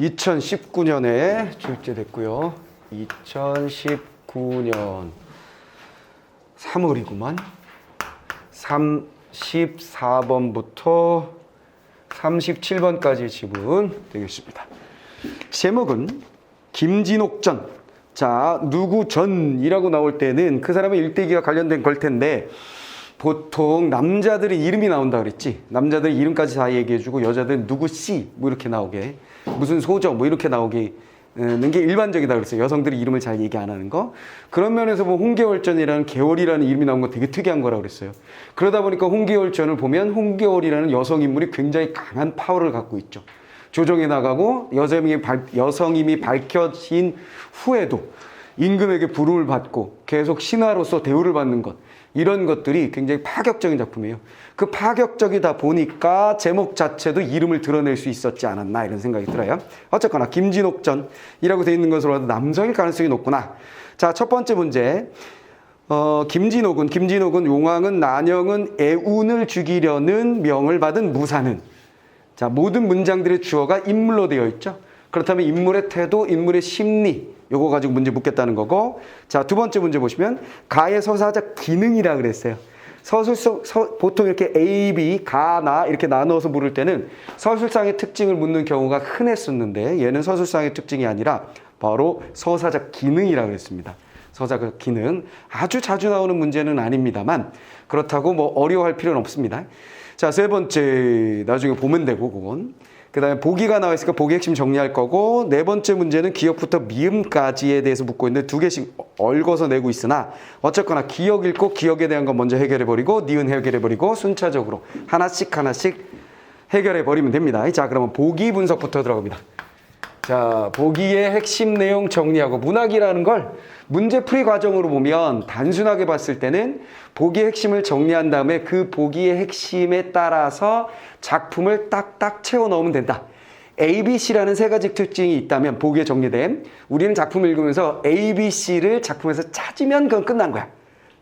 2019년에 출제됐고요. 2019년 3월이구만. 34번부터 37번까지 지문 되겠습니다. 제목은 김진옥전. 자, 누구 전이라고 나올 때는 그 사람의 일대기가 관련된 걸 텐데 보통 남자들의 이름이 나온다 그랬지. 남자들 이름까지 다 얘기해주고 여자들은 누구 씨 뭐 이렇게 나오게, 무슨 소정 뭐 이렇게 나오게 는 게 일반적이다 그랬어요. 여성들이 이름을 잘 얘기 안 하는 거. 그런 면에서 보면 홍계월전이라는 계월이라는 이름이 나온 거 되게 특이한 거라고 그랬어요. 그러다 보니까 홍계월전을 보면 홍계월이라는 여성 인물이 굉장히 강한 파워를 갖고 있죠. 조정에 나가고 여성임이 밝혀진 후에도 임금에게 부름을 받고 계속 신하로서 대우를 받는 것, 이런 것들이 굉장히 파격적인 작품이에요. 그 파격적이다 보니까 제목 자체도 이름을 드러낼 수 있었지 않았나 이런 생각이 들어요. 어쨌거나 김진옥전이라고 되어 있는 것으로 봐도 남성일 가능성이 높구나. 자, 첫 번째 문제. 김진옥은 용왕은 난영은 애운을 죽이려는 명을 받은 무사는. 자, 모든 문장들의 주어가 인물로 되어 있죠. 그렇다면 인물의 태도, 인물의 심리, 요거 가지고 문제 묻겠다는 거고. 자, 두 번째 문제 보시면 가의 서사적 기능이라 그랬어요. 보통 이렇게 A, B, 가, 나 이렇게 나누어서 물을 때는 서술상의 특징을 묻는 경우가 흔했었는데 얘는 서술상의 특징이 아니라 바로 서사적 기능이라 그랬습니다. 서사적 기능. 아주 자주 나오는 문제는 아닙니다만 그렇다고 뭐 어려워할 필요는 없습니다. 자, 세 번째 나중에 보면 되고 그건. 그 다음에 보기가 나와 있으니까 보기 핵심 정리할 거고, 네 번째 문제는 기역부터 미음까지에 대해서 묻고 있는데 두 개씩 얽어서 내고 있으나 어쨌거나 기역 읽고 기역에 대한 건 먼저 해결해버리고 니은 해결해버리고 순차적으로 하나씩 해결해버리면 됩니다. 자, 그러면 보기 분석부터 들어갑니다. 자, 보기의 핵심 내용 정리하고, 문학이라는 걸 문제 풀이 과정으로 보면 단순하게 봤을 때는 보기의 핵심을 정리한 다음에 그 보기의 핵심에 따라서 작품을 딱딱 채워 넣으면 된다. A, B, C라는 세 가지 특징이 있다면 보기에 정리된, 우리는 작품을 읽으면서 A, B, C를 작품에서 찾으면 그건 끝난 거야.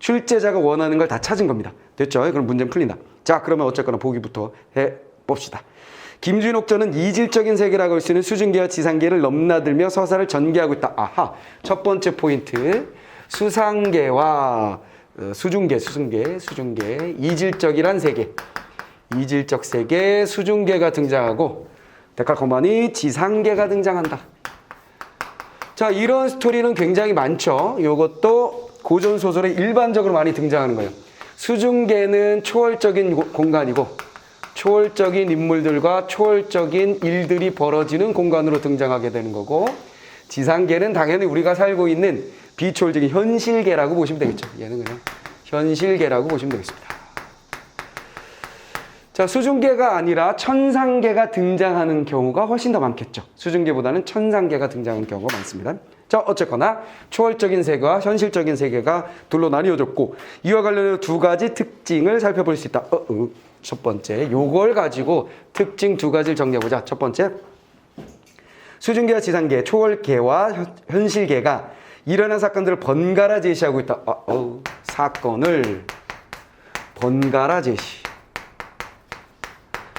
출제자가 원하는 걸 다 찾은 겁니다. 됐죠? 그럼 문제는 풀린다. 자, 그러면 어쨌거나 보기부터 해봅시다. 김진옥전은 이질적인 세계라고 할 수 있는 수중계와 지상계를 넘나들며 서사를 전개하고 있다. 아하, 첫 번째 포인트. 수상계와 수중계, 이질적이란 세계. 이질적 세계, 수중계가 등장하고 데칼코마니 지상계가 등장한다. 자, 이런 스토리는 굉장히 많죠. 이것도 고전소설에 일반적으로 많이 등장하는 거예요. 수중계는 초월적인 공간이고 초월적인 인물들과 초월적인 일들이 벌어지는 공간으로 등장하게 되는 거고, 지상계는 당연히 우리가 살고 있는 비초월적인 현실계라고 보시면 되겠죠. 얘는 그냥 현실계라고 보시면 되겠습니다. 자, 수중계가 아니라 천상계가 등장하는 경우가 훨씬 더 많겠죠. 수중계보다는 천상계가 등장하는 경우가 많습니다. 자, 어쨌거나 초월적인 세계와 현실적인 세계가 둘로 나뉘어졌고, 이와 관련해서 두 가지 특징을 살펴볼 수 있다. 첫 번째, 요걸 가지고 특징 두 가지를 정리해보자. 첫 번째, 수중계와 지상계, 초월계와 현실계가 일어난 사건들을 번갈아 제시하고 있다. 사건을 번갈아 제시.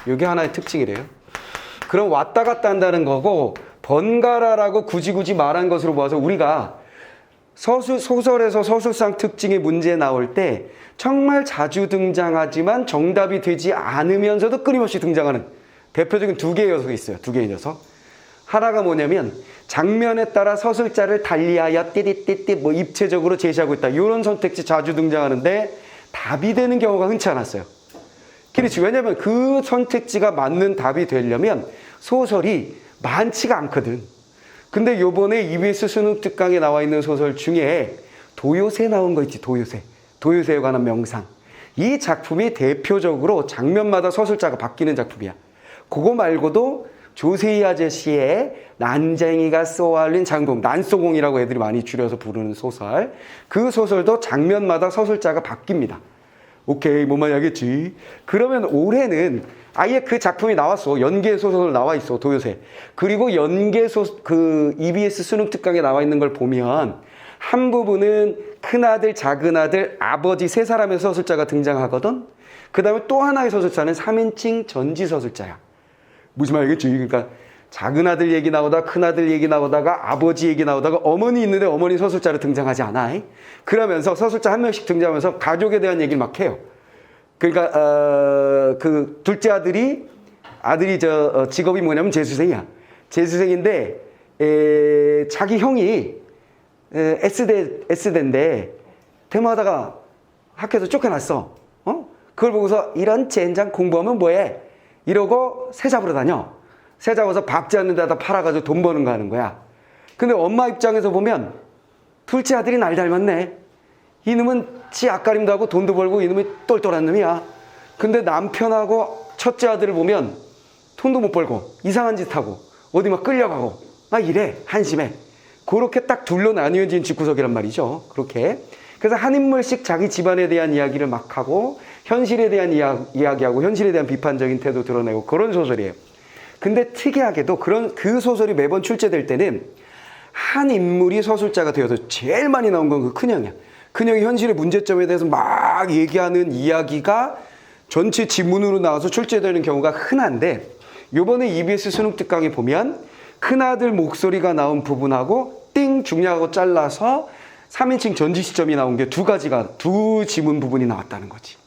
이게 하나의 특징이래요. 그럼 왔다 갔다 한다는 거고, 번갈아라고 굳이 말한 것으로 봐서 우리가 소설에서 서술상 특징의 문제 나올 때 정말 자주 등장하지만 정답이 되지 않으면서도 끊임없이 등장하는 대표적인 두 개의 녀석이 있어요. 두 개의 녀석. 하나가 뭐냐면 장면에 따라 서술자를 달리하여 띠띠띠띠 뭐 입체적으로 제시하고 있다. 이런 선택지 자주 등장하는데 답이 되는 경우가 흔치 않았어요. 그렇지. 왜냐하면 그 선택지가 맞는 답이 되려면 소설이 많지가 않거든. 근데 요번에 EBS 수능 특강에 나와 있는 소설 중에 도요새 나온 거 있지. 도요새에 관한 명상. 이 작품이 대표적으로 장면마다 서술자가 바뀌는 작품이야. 그거 말고도 조세희 아저씨의 난쟁이가 쏘아올린 장동, 난쏘공이라고 애들이 많이 줄여서 부르는 소설. 그 소설도 장면마다 서술자가 바뀝니다. 오케이, 뭔 말인지 알겠지? 그러면 올해는 아예 그 작품이 나왔어. 연계 소설로 나와 있어, 도요새. 그리고 EBS 수능 특강에 나와 있는 걸 보면 한 부분은 큰아들, 작은아들, 아버지 세 사람의 서술자가 등장하거든. 그 다음에 또 하나의 서술자는 3인칭 전지 서술자야. 무슨 말이겠지? 그러니까 작은 아들 얘기 나오다 큰 아들 얘기 나오다가 아버지 얘기 나오다가 어머니 있는데 어머니 서술자로 등장하지 않아. 그러면서 서술자 한 명씩 등장하면서 가족에 대한 얘기를 막 해요. 그러니까 그 둘째 아들이 직업이 뭐냐면 재수생이야. 재수생인데 자기 형이 S대인데 대모하다가 학교에서 쫓겨났어. 그걸 보고서 이런 젠장 공부하면 뭐해? 이러고 새 잡으러 다녀. 새 잡아서 밥 짓는 데다 팔아가지고 돈 버는 거 하는 거야. 근데 엄마 입장에서 보면 둘째 아들이 날 닮았네. 이놈은 지 앞가림도 하고 돈도 벌고 이놈이 똘똘한 놈이야. 근데 남편하고 첫째 아들을 보면 돈도 못 벌고 이상한 짓 하고 어디 막 끌려가고 막 이래. 한심해. 그렇게 딱 둘로 나뉘어진 집구석이란 말이죠. 그렇게. 그래서 한 인물씩 자기 집안에 대한 이야기를 막 하고 현실에 대한 이야기하고 현실에 대한 비판적인 태도 드러내고 그런 소설이에요. 근데 특이하게도 그 소설이 매번 출제될 때는 한 인물이 서술자가 되어서 제일 많이 나온 건 그 큰형이야. 큰형이 현실의 문제점에 대해서 막 얘기하는 이야기가 전체 지문으로 나와서 출제되는 경우가 흔한데 요번에 EBS 수능 특강에 보면 큰아들 목소리가 나온 부분하고 띵 중요하고 잘라서 3인칭 전지 시점이 나온 게 두 지문 부분이 나왔다는 거지.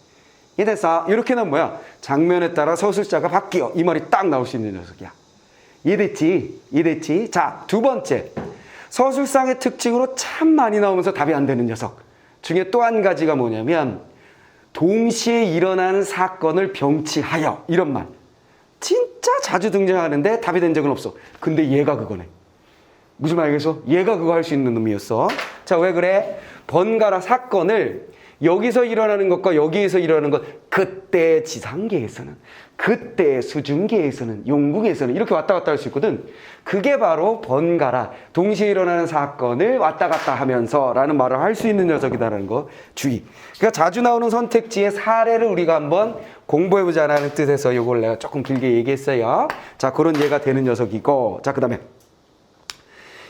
이래서 이렇게는 뭐야? 장면에 따라 서술자가 바뀌어. 이 말이 딱 나올 수 있는 녀석이야. 이해됐지? 자, 두 번째. 서술상의 특징으로 참 많이 나오면서 답이 안 되는 녀석 중에 또 한 가지가 뭐냐면 동시에 일어나는 사건을 병치하여 이런 말. 진짜 자주 등장하는데 답이 된 적은 없어. 근데 얘가 그거네. 무슨 말이겠어? 얘가 그거 할 수 있는 놈이었어. 자, 왜 그래? 번갈아 사건을 여기서 일어나는 것과 여기에서 일어나는 것, 그때 지상계에서는, 그때 수중계에서는, 용궁에서는 이렇게 왔다 갔다 할 수 있거든. 그게 바로 번갈아, 동시에 일어나는 사건을 왔다 갔다 하면서 라는 말을 할 수 있는 녀석이다라는 거 주의. 그러니까 자주 나오는 선택지의 사례를 우리가 한번 공부해보자라는 뜻에서 이걸 내가 조금 길게 얘기했어요. 자, 그런 예가 되는 녀석이고. 자, 그 다음에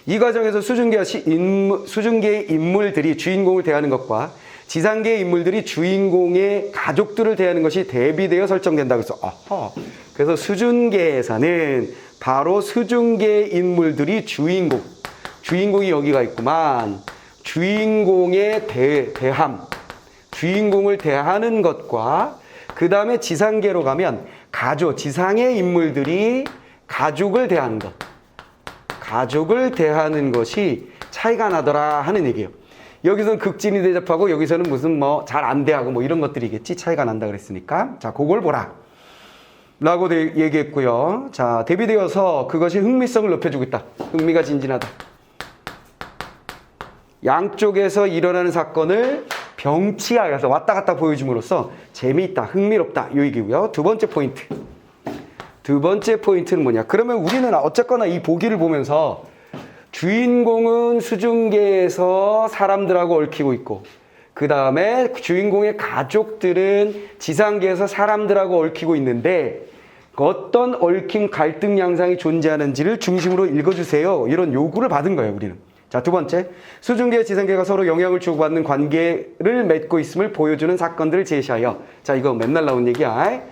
이 과정에서 수중계의 인물들이 주인공을 대하는 것과 지상계의 인물들이 주인공의 가족들을 대하는 것이 대비되어 설정된다. 그래서 그래서 수중계에서는 바로 수중계의 인물들이 주인공이 여기가 있구만. 주인공의 대함, 주인공을 대하는 것과 그 다음에 지상계로 가면 지상의 인물들이 가족을 대하는 것이 차이가 나더라 하는 얘기예요. 여기서는 극진이 대접하고 여기서는 무슨 잘 안 대하고 이런 것들이겠지. 차이가 난다 그랬으니까. 자, 그걸 보라 라고 얘기했고요. 자, 대비되어서 그것이 흥미성을 높여주고 있다. 흥미가 진진하다. 양쪽에서 일어나는 사건을 병치하여서 왔다 갔다 보여줌으로써 재미있다, 흥미롭다 이 얘기고요. 두 번째 포인트는 뭐냐? 그러면 우리는 어쨌거나 이 보기를 보면서 주인공은 수중계에서 사람들하고 얽히고 있고 그 다음에 주인공의 가족들은 지상계에서 사람들하고 얽히고 있는데 어떤 얽힌 갈등 양상이 존재하는지를 중심으로 읽어주세요. 이런 요구를 받은 거예요, 우리는. 자, 두 번째. 수중계와 지상계가 서로 영향을 주고받는 관계를 맺고 있음을 보여주는 사건들을 제시하여. 자, 이거 맨날 나온 얘기야.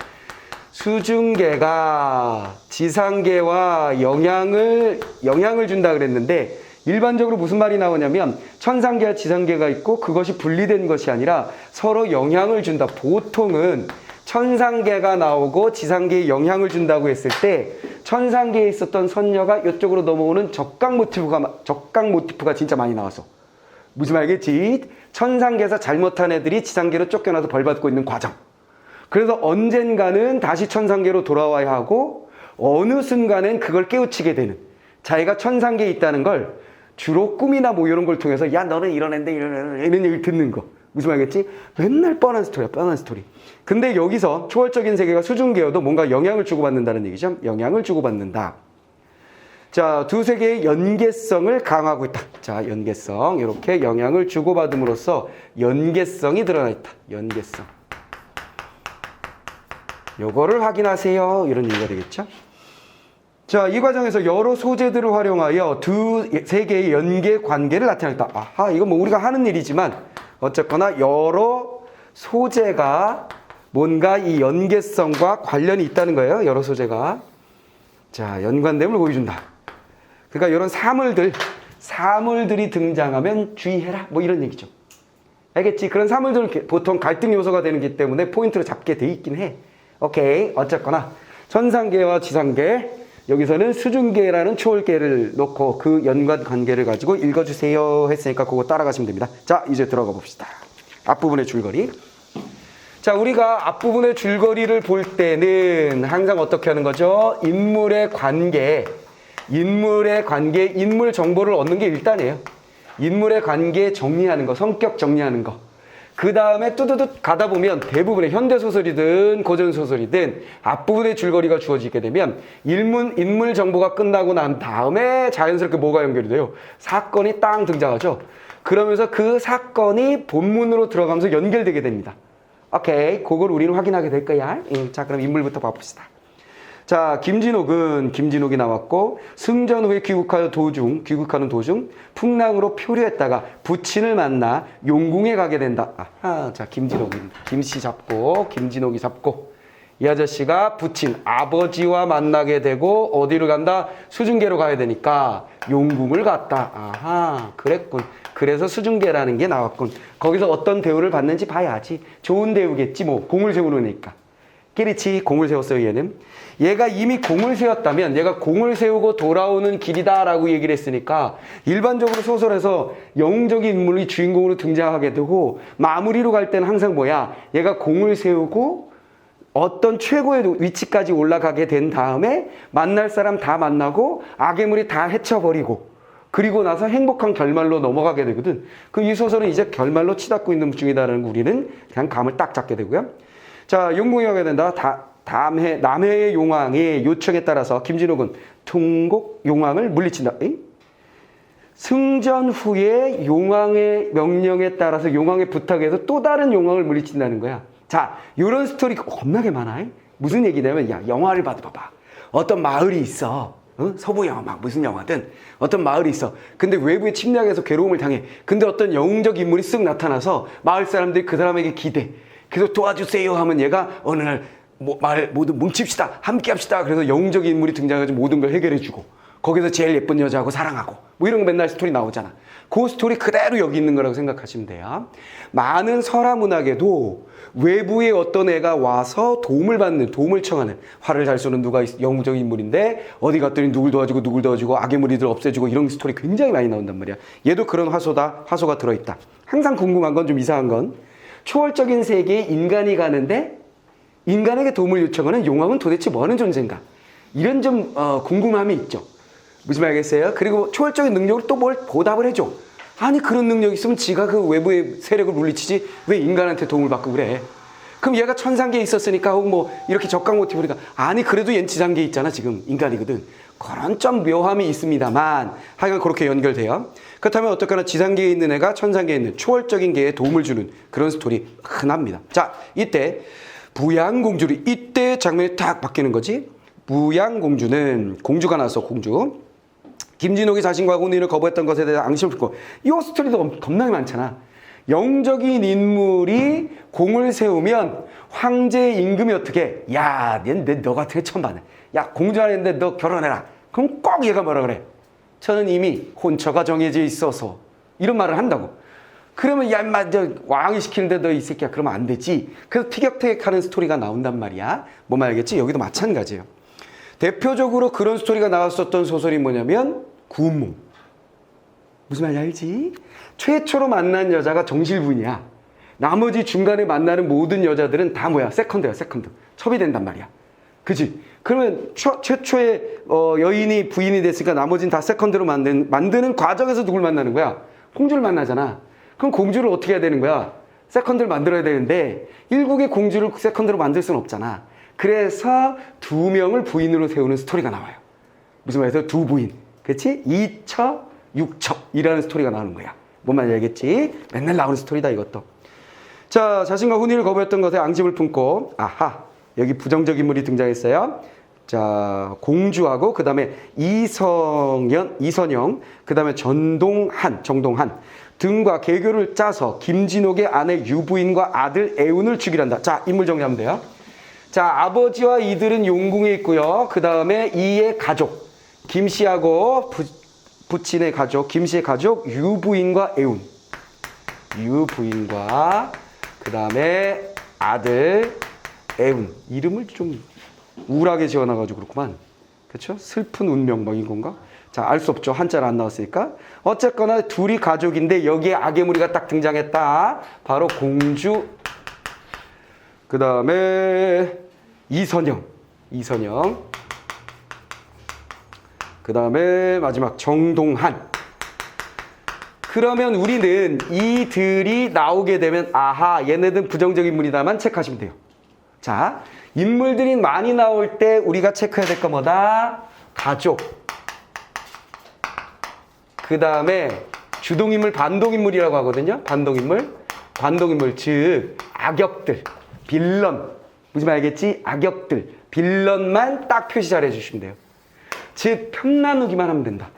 수중계가 지상계와 영향을 준다 그랬는데 일반적으로 무슨 말이 나오냐면 천상계와 지상계가 있고 그것이 분리된 것이 아니라 서로 영향을 준다. 보통은 천상계가 나오고 지상계에 영향을 준다고 했을 때 천상계에 있었던 선녀가 이쪽으로 넘어오는 적강 모티프가 진짜 많이 나왔어. 무슨 말이겠지? 천상계에서 잘못한 애들이 지상계로 쫓겨나서 벌받고 있는 과정. 그래서 언젠가는 다시 천상계로 돌아와야 하고 어느 순간엔 그걸 깨우치게 되는, 자기가 천상계에 있다는 걸 주로 꿈이나 이런 걸 통해서 야 너는 이런 애인데 이런 얘기를 듣는 거. 무슨 말이겠지? 맨날 뻔한 스토리야, 뻔한 스토리. 근데 여기서 초월적인 세계가 수중계여도 뭔가 영향을 주고받는다는 얘기죠. 영향을 주고받는다. 자, 두 세계의 연계성을 강화하고 있다. 자, 연계성. 이렇게 영향을 주고받음으로써 연계성이 드러나 있다. 연계성. 요거를 확인하세요. 이런 얘기가 되겠죠. 자, 이 과정에서 여러 소재들을 활용하여 두 세계의 연계 관계를 나타냈다. 아하, 이건 우리가 하는 일이지만 어쨌거나 여러 소재가 뭔가 이 연계성과 관련이 있다는 거예요. 여러 소재가. 자, 연관됨을 보여준다. 그러니까 이런 사물들이 등장하면 주의해라. 뭐 이런 얘기죠. 알겠지? 그런 사물들은 보통 갈등 요소가 되는 기 때문에 포인트로 잡게 돼 있긴 해. 오케이. 어쨌거나 천상계와 지상계, 여기서는 수중계라는 초월계를 놓고 그 연관 관계를 가지고 읽어주세요 했으니까 그거 따라가시면 됩니다. 자, 이제 들어가 봅시다. 앞부분의 줄거리. 자, 우리가 앞부분의 줄거리를 볼 때는 항상 어떻게 하는 거죠? 인물의 관계, 인물 정보를 얻는 게 일단이에요. 인물의 관계 정리하는 거, 성격 정리하는 거. 그 다음에 뚜두둑 가다 보면 대부분의 현대소설이든 고전소설이든 앞부분의 줄거리가 주어지게 되면 인물 정보가 끝나고 난 다음에 자연스럽게 뭐가 연결이 돼요? 사건이 땅 등장하죠. 그러면서 그 사건이 본문으로 들어가면서 연결되게 됩니다. 오케이, 그걸 우리는 확인하게 될 거야. 자, 그럼 인물부터 봐봅시다. 자, 김진옥이 나왔고, 승전 후에 귀국하는 도중 풍랑으로 표류했다가 부친을 만나 용궁에 가게 된다. 아하, 자, 김진옥이 잡고 이 아저씨가 부친 아버지와 만나게 되고 어디를 간다? 수중계로 가야 되니까 용궁을 갔다. 아하, 그랬군. 그래서 수중계라는 게 나왔군. 거기서 어떤 대우를 받는지 봐야지. 좋은 대우겠지 뭐. 공을 세우니까. 끼리치 공을 세웠어요, 얘는. 얘가 이미 공을 세웠다면 얘가 공을 세우고 돌아오는 길이다라고 얘기를 했으니까 일반적으로 소설에서 영웅적인 인물이 주인공으로 등장하게 되고 마무리로 갈 때는 항상 뭐야? 얘가 공을 세우고 어떤 최고의 위치까지 올라가게 된 다음에 만날 사람 다 만나고 악의물이 다 헤쳐버리고 그리고 나서 행복한 결말로 넘어가게 되거든. 그 이 소설은 이제 결말로 치닫고 있는 중이다라는 거 우리는 그냥 감을 딱 잡게 되고요. 자, 용궁에 가게 된다. 남해의 용왕의 요청에 따라서 김진옥은 통곡 용왕을 물리친다. 승전 후에 용왕의 명령에 따라서 용왕의 부탁에서 또 다른 용왕을 물리친다는 거야. 자, 이런 스토리가 겁나게 많아. 무슨 얘기냐면, 야, 영화를 봐봐. 어떤 마을이 있어. 서부 영화, 막 무슨 영화든 어떤 마을이 있어. 근데 외부의 침략에서 괴로움을 당해. 근데 어떤 영웅적 인물이 쓱 나타나서 마을 사람들이 그 사람에게 기대. 그래서 도와주세요 하면 얘가 어느 날 마을 모두 뭉칩시다. 함께 합시다. 그래서 영웅적인 인물이 등장해서 모든 걸 해결해주고 거기서 제일 예쁜 여자하고 사랑하고 뭐 이런 거 맨날 스토리 나오잖아. 그 스토리 그대로 여기 있는 거라고 생각하시면 돼요. 많은 설화문학에도 외부의 어떤 애가 와서 도움을 청하는, 활을 잘 쏘는 누가 영웅적인 인물인데 어디 갔더니 누굴 도와주고 악의 무리들 없애주고 이런 스토리 굉장히 많이 나온단 말이야. 얘도 그런 화소가 들어있다. 항상 궁금한 건, 좀 이상한 건, 초월적인 세계에 인간이 가는데 인간에게 도움을 요청하는 용왕은 도대체 뭐 하는 존재인가? 이런 좀 궁금함이 있죠. 무슨 말 알겠어요? 그리고 초월적인 능력으로 또 뭘 보답을 해줘. 아니, 그런 능력이 있으면 지가 그 외부의 세력을 물리치지 왜 인간한테 도움을 받고 그래? 그럼 얘가 천상계에 있었으니까 혹은 뭐 이렇게 적강 모티브니까, 아니 그래도 얜 지상계에 있잖아. 지금 인간이거든. 그런 좀 묘함이 있습니다만 하여간 그렇게 연결돼요. 그렇다면 어떡하나 지상계에 있는 애가 천상계에 있는 초월적인 계에 도움을 주는 그런 스토리 흔합니다. 자, 이때 부양공주를, 이때 장면이 딱 바뀌는 거지. 부양공주는 공주가 나왔어. 공주. 김진옥이 자신과 혼인을 거부했던 것에 대해 앙심을 품고, 이 스토리도 겁나게 많잖아. 영적인 인물이 공을 세우면 황제의 임금이 어떻게, 야, 너 같은 게 처음 봤네. 야, 공주 하는데 너 결혼해라. 그럼 꼭 얘가 뭐라 그래? 저는 이미 혼처가 정해져 있어서, 이런 말을 한다고. 그러면 야, 인마, 왕이 시키는데 너 이 새끼야, 그러면 안 되지. 그래서 티격태격하는 스토리가 나온단 말이야. 뭔 말이겠지? 여기도 마찬가지예요. 대표적으로 그런 스토리가 나왔었던 소설이 뭐냐면 구운몽. 무슨 말인지 알지? 최초로 만난 여자가 정실부인이야. 나머지 중간에 만나는 모든 여자들은 다 뭐야? 세컨드야, 세컨드. 첩이 된단 말이야. 그치? 그러면 최초의 여인이 부인이 됐으니까 나머지는 다 세컨드로 만드는 과정에서 누굴 만나는 거야? 공주를 만나잖아. 그럼 공주를 어떻게 해야 되는 거야? 세컨드를 만들어야 되는데 일국의 공주를 세컨드로 만들 수는 없잖아. 그래서 두 명을 부인으로 세우는 스토리가 나와요. 무슨 말이야? 두 부인. 그렇지? 2첩, 6첩이라는 스토리가 나오는 거야. 뭔 말인지 알겠지? 맨날 나오는 스토리다, 이것도. 자, 자신과 혼인을 거부했던 것에 앙심을 품고, 아하, 여기 부정적 인물이 등장했어요. 자, 공주하고 그 다음에 이선영, 그 다음에 정동한 등과 계교를 짜서 김진옥의 아내 유부인과 아들 애운을 죽이란다. 자, 인물 정리하면 돼요. 자, 아버지와 이들은 용궁에 있고요. 그 다음에 이의 가족, 김씨하고 부친의 가족, 김씨의 가족, 유부인과 애운. 유부인과 그 다음에 아들 애운. 이름을 좀 우울하게 지어놔가지고 그렇구만. 그렇죠? 슬픈 운명 뭐 이건가? 자, 알 수 없죠. 한자를 안 나왔으니까. 어쨌거나 둘이 가족인데 여기에 악의 무리가 딱 등장했다. 바로 공주. 그 다음에 이선영. 그 다음에 마지막 정동한. 그러면 우리는 이들이 나오게 되면 아하, 얘네들은 부정적 인물이다만 체크하시면 돼요. 자, 인물들이 많이 나올 때 우리가 체크해야 될 거 뭐다? 가족. 그 다음에 주동인물, 반동인물이라고 하거든요. 반동인물, 즉 악역들, 빌런. 무슨 말이겠지? 악역들, 빌런만 딱 표시 잘 해주시면 돼요. 즉 편나누기만 하면 된다.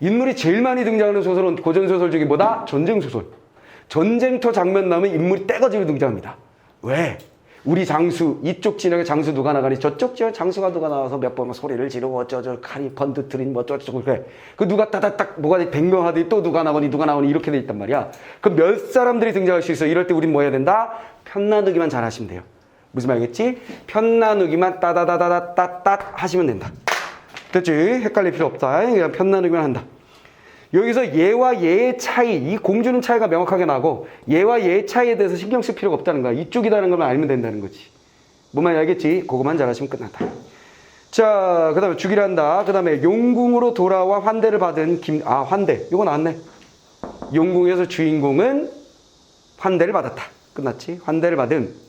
인물이 제일 많이 등장하는 소설은 고전소설 중에 뭐다? 전쟁소설. 전쟁터 장면 나오면 인물이 떼거지로 등장합니다. 왜? 우리 장수, 이쪽 진영에 장수 누가 나가니 저쪽 진영에 장수가 누가 나와서 몇 번 소리를 지르고 어쩌저 칼이 번드트린 뭐 어쩌고 그래. 그 누가 따닥딱 뭐가 100명 하더니 또 누가 나오니 이렇게 돼 있단 말이야. 그 몇 사람들이 등장할 수 있어. 이럴 때 우린 뭐 해야 된다? 편나누기만 잘 하시면 돼요. 무슨 말이겠지? 편나누기만 따다다다다따따 하시면 된다. 됐지? 헷갈릴 필요 없다. 그냥 편나누기만 한다. 여기서 얘와 얘의 차이, 이 공주는 차이가 명확하게 나고 얘와 얘의 차이에 대해서 신경 쓸 필요가 없다는 거야. 이쪽이다는 것만 알면 된다는 거지. 뭔말 알겠지? 그거만 잘하시면 끝난다. 자, 그 다음에 주기를 한다. 그 다음에 용궁으로 돌아와 환대를 받은 환대. 이거 나왔네. 용궁에서 주인공은 환대를 받았다. 끝났지? 환대를 받은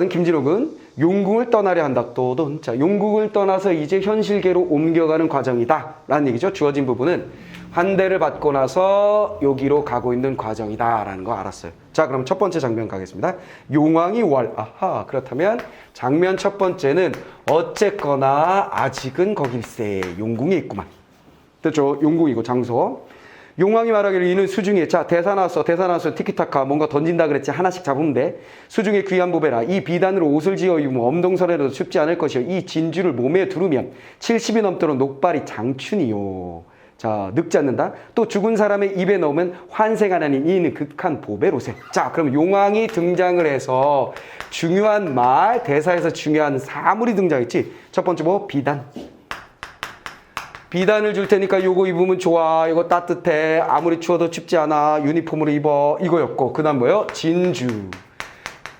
김진옥은 용궁을 떠나려 한다. 자, 용궁을 떠나서 이제 현실계로 옮겨가는 과정이다. 라는 얘기죠. 주어진 부분은 환대를 받고 나서 여기로 가고 있는 과정이다. 라는 거 알았어요. 자, 그럼 첫 번째 장면 가겠습니다. 용왕이 월. 아하. 그렇다면 장면 첫 번째는 어쨌거나 아직은 거길세. 용궁에 있구만. 됐죠? 용궁이고 장소. 용왕이 말하기를 이는 수중에 자 대사 나왔어 티키타카 뭔가 던진다 그랬지 하나씩 잡으면 돼. 수중에 귀한 보배라 이 비단으로 옷을 지어 입으면 엄동설에라도 춥지 않을 것이요 이 진주를 몸에 두르면 70이 넘도록 녹발이 장춘이요. 자 늙지 않는다. 또 죽은 사람의 입에 넣으면 환세가 나닌 이는 극한 보배로세. 자 그럼 용왕이 등장을 해서 중요한 말 대사에서 중요한 사물이 등장했지. 첫 번째 뭐 비단. 비단을 줄 테니까 요거 입으면 좋아. 이거 따뜻해. 아무리 추워도 춥지 않아. 유니폼으로 입어. 이거였고. 그 다음 뭐요? 진주.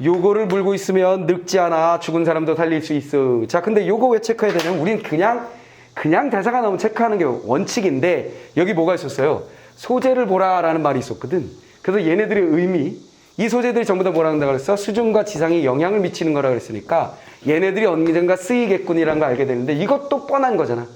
요거를 물고 있으면 늙지 않아. 죽은 사람도 살릴 수 있어. 자, 근데 요거 왜 체크해야 되냐면 우린 그냥 대사가 나오면 체크하는 게 원칙인데 여기 뭐가 있었어요? 소재를 보라라는 말이 있었거든. 그래서 얘네들의 의미 이 소재들이 전부 다 뭐라 한다 그랬어? 수중과 지상에 영향을 미치는 거라 그랬으니까 얘네들이 언젠가 쓰이겠군이라는 걸 알게 되는데 이것도 뻔한 거잖아.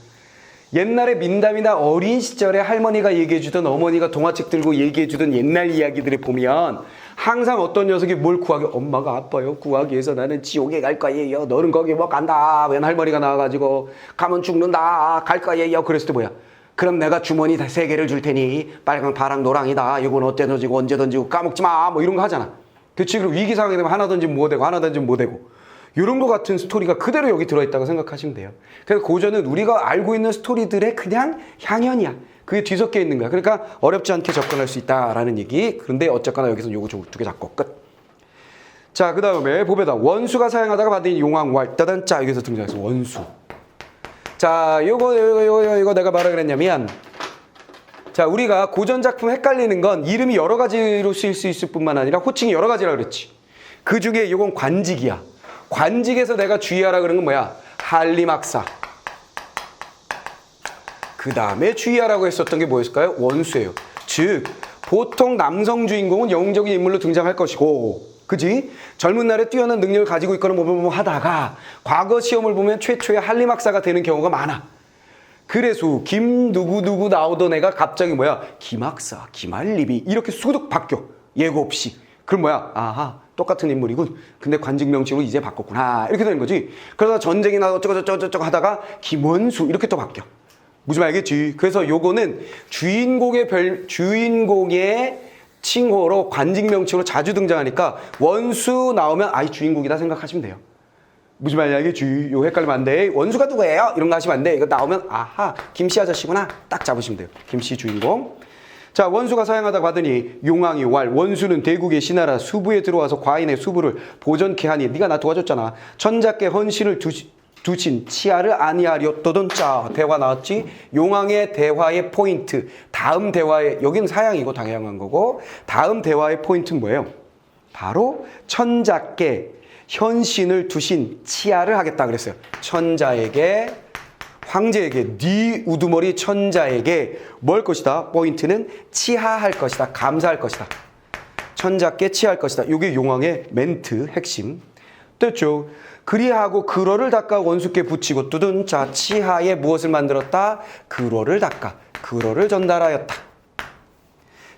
옛날에 민담이나 어린 시절에 할머니가 얘기해주던 어머니가 동화책 들고 얘기해주던 옛날 이야기들을 보면 항상 어떤 녀석이 뭘 구하기 엄마가 아파요. 구하기 위해서 나는 지옥에 갈 거예요. 너는 거기 뭐 간다. 웬 할머니가 나와가지고 가면 죽는다. 갈 거예요. 그랬을 때 뭐야? 그럼 내가 주머니 3개를 줄 테니 빨강 파랑 노랑이다. 이건 어때 던지고 언제 던지고 까먹지 마. 뭐 이런 거 하잖아. 그치? 그리고 위기 상황이 되면 하나 던지면 뭐 되고 하나 던지면 뭐 되고. 이런 거 같은 스토리가 그대로 여기 들어있다고 생각하시면 돼요. 그래서 고전은 우리가 알고 있는 스토리들의 그냥 향연이야. 그게 뒤섞여 있는 거야. 그러니까 어렵지 않게 접근할 수 있다라는 얘기. 그런데 어쨌거나 여기서 요거 2개 잡고 끝. 자, 그 다음에 보배다. 원수가 사용하다가 받은 용왕왈. 따단 짜 여기서 등장해서 원수. 자, 요거 내가 뭐라 그랬냐면 자, 우리가 고전 작품 헷갈리는 건 이름이 여러 가지로 쓰일 수 있을 뿐만 아니라 호칭이 여러 가지라 그랬지. 그 중에 요건 관직이야. 관직에서 내가 주의하라 그런 건 뭐야? 한림학사. 그 다음에 주의하라고 했었던 게 뭐였을까요? 원수예요. 즉 보통 남성 주인공은 영웅적인 인물로 등장할 것이고 그지? 젊은 날에 뛰어난 능력을 가지고 있거나 뭐 하다가 과거 시험을 보면 최초의 한림학사가 되는 경우가 많아. 그래서 김 누구 나오던 애가 갑자기 뭐야? 김학사, 김한림이 이렇게 수두룩 바뀌어. 예고 없이. 그럼 뭐야? 아하, 똑같은 인물이군. 근데 관직 명칭으로 이제 바꿨구나. 이렇게 되는 거지. 그러다 전쟁이나 어쩌고 하다가 김원수 이렇게 또 바뀌어. 무슨 말 알겠지? 그래서 요거는 주인공의 칭호로 관직 명칭으로 자주 등장하니까 원수 나오면 아이 주인공이다 생각하시면 돼요. 무슨 말이야 이게 요 헷갈리면 안 돼. 원수가 누구예요? 이런 거 하시면 안 돼. 이거 나오면 아하 김씨 아저씨구나 딱 잡으시면 돼요. 김씨 주인공. 자, 원수가 사양하다 받으니 용왕이 왈 원수는 대국의 신하라 수부에 들어와서 과인의 수부를 보전케 하니 네가 나 도와줬잖아. 천자께 헌신을 두신 치아를 아니하리었도던. 자, 대화 나왔지? 용왕의 대화의 포인트. 다음 대화의 여기는 사양이고 당양한 거고 다음 대화의 포인트는 뭐예요? 바로 천자께 현신을 두신 치아를 하겠다 그랬어요. 천자에게 황제에게 네 우두머리 천자에게 뭘 것이다? 포인트는 치하할 것이다. 감사할 것이다. 천자께 치하할 것이다. 이게 용왕의 멘트 핵심. 됐죠? 그리하고 그러를 닦아 원수께 붙이고 뚜둔. 자, 치하에 무엇을 만들었다? 그러를 닦아. 그러를 전달하였다.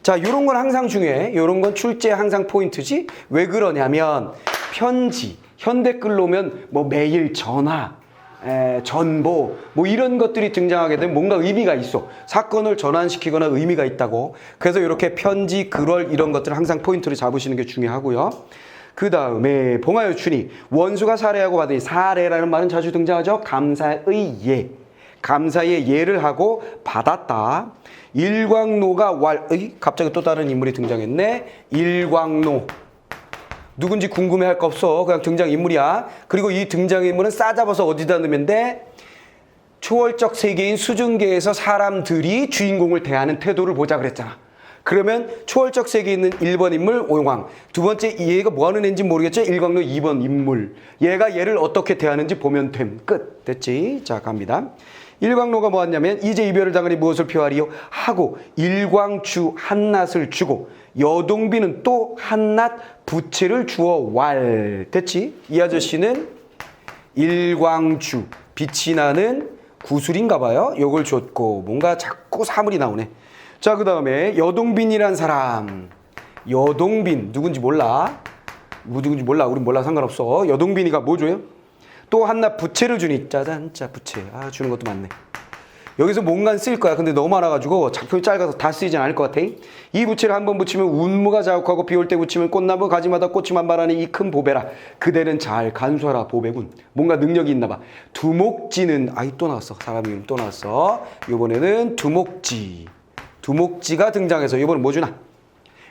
자, 이런 건 항상 중요해. 이런 건 출제 항상 포인트지. 왜 그러냐면 편지, 현대글로 오면 뭐 메일, 전화, 전보 뭐 이런 것들이 등장하게 되면 뭔가 의미가 있어. 사건을 전환시키거나 의미가 있다고. 그래서 이렇게 편지, 글월 이런 것들을 항상 포인트를 잡으시는 게 중요하고요. 그 다음에 봉하여 주니 원수가 살해하고 받으니 살해라는 말은 자주 등장하죠. 감사의 예. 감사의 예를 하고 받았다. 일광노가 갑자기 또 다른 인물이 등장했네. 일광노. 누군지 궁금해할 거 없어. 그냥 등장인물이야. 그리고 이 등장인물은 싸잡아서 어디다 넣으면 돼? 초월적 세계인 수증계에서 사람들이 주인공을 대하는 태도를 보자 그랬잖아. 그러면 초월적 세계에 있는 1번 인물 오용왕, 두 번째 얘가 뭐 하는 애인지 모르겠죠? 일광로 2번 인물. 얘가 얘를 어떻게 대하는지 보면 됨. 끝. 됐지? 자, 갑니다. 일광로가 뭐였냐면 이제 이별을 당하니 무엇을 표하리요? 하고 일광주 한낱을 주고 여동비는 또 한낱 부채를 주어 왈. 됐지? 이 아저씨는 일광주 빛이 나는 구슬인가 봐요. 요걸 줬고 뭔가 자꾸 사물이 나오네. 자, 그 다음에 여동빈이란 사람. 여동빈 누군지 몰라. 누군지 몰라. 우린 몰라 상관없어. 여동빈이가 뭐 줘요? 또 한낱 부채를 주니 짜잔 짜 부채. 아, 주는 것도 많네. 여기서 뭔가 쓸 거야. 근데 너무 많아가지고 작품이 짧아서 다 쓰이진 않을 것 같아. 이 부채를 한 번 붙이면 운무가 자욱하고 비 올 때 붙이면 꽃나무 가지마다 꽃이 만발하니 이 큰 보배라. 그대는 잘 간수하라 보배군. 뭔가 능력이 있나 봐. 두목지는 또 나왔어. 사람 이름 또 나왔어. 이번에는 두목지. 두목지가 등장해서 이번엔 뭐 주나?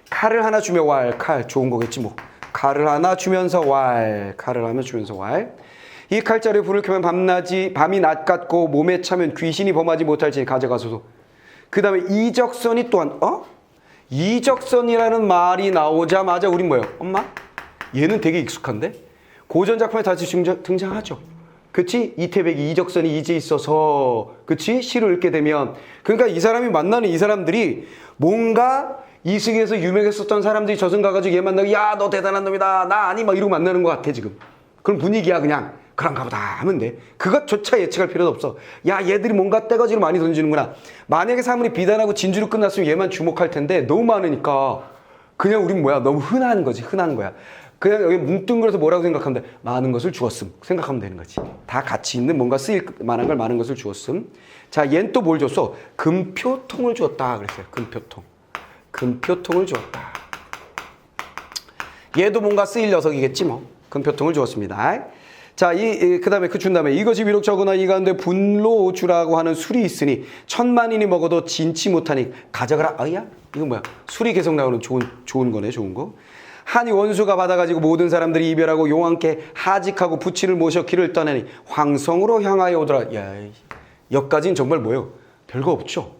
칼을 하나 주며 왈. 칼 좋은 거겠지 뭐. 칼을 하나 주면서 왈. 칼을 하나 주면서 왈. 이 칼자루에 불을 켜면 밤이 낮 같고 몸에 차면 귀신이 범하지 못할지 가져가소서. 그 다음에 이적선이 또한 이적선이라는 말이 나오자마자 우린 뭐예요? 엄마? 얘는 되게 익숙한데? 고전 작품에 다시 등장하죠. 그치? 이태백이 이적선이 이제 있어서 그치? 시를 읽게 되면 그러니까 이 사람이 만나는 이 사람들이 뭔가 이승에서 유명했었던 사람들이 저승 가가지고 얘 만나고 야 너 대단한 놈이다 나 아니 막 이러고 만나는 것 같아 지금. 그런 분위기야 그냥. 그런가 보다 하면 돼. 그것조차 예측할 필요도 없어. 야 얘들이 뭔가 떼거지로 많이 던지는구나. 만약에 사물이 비단하고 진주로 끝났으면 얘만 주목할 텐데 너무 많으니까 그냥 우린 뭐야 너무 흔한 거지. 흔한 거야. 그냥 여기 뭉뚱그려서 뭐라고 생각하면 돼. 많은 것을 주었음 생각하면 되는 거지. 다 가치 있는 뭔가 쓰일 만한 걸 많은 것을 주었음. 자 얘는 또 뭘 줬어? 금표통을 주었다 그랬어요. 금표통. 금표통을 주었다. 얘도 뭔가 쓰일 녀석이겠지 뭐. 금표통을 주었습니다. 자, 그 다음에 준 다음에 이것이 비록 적으나 이 가운데 분로주라고 하는 술이 있으니 천만인이 먹어도 진치 못하니 가져가라. 아야? 이건 뭐야? 술이 계속 나오는 좋은 거네, 좋은 거. 하니 원수가 받아가지고 모든 사람들이 이별하고 용왕께 하직하고 부친을 모셔 길을 떠나니 황성으로 향하여 오더라. 야, 여기까지는 정말 뭐예요? 별거 없죠.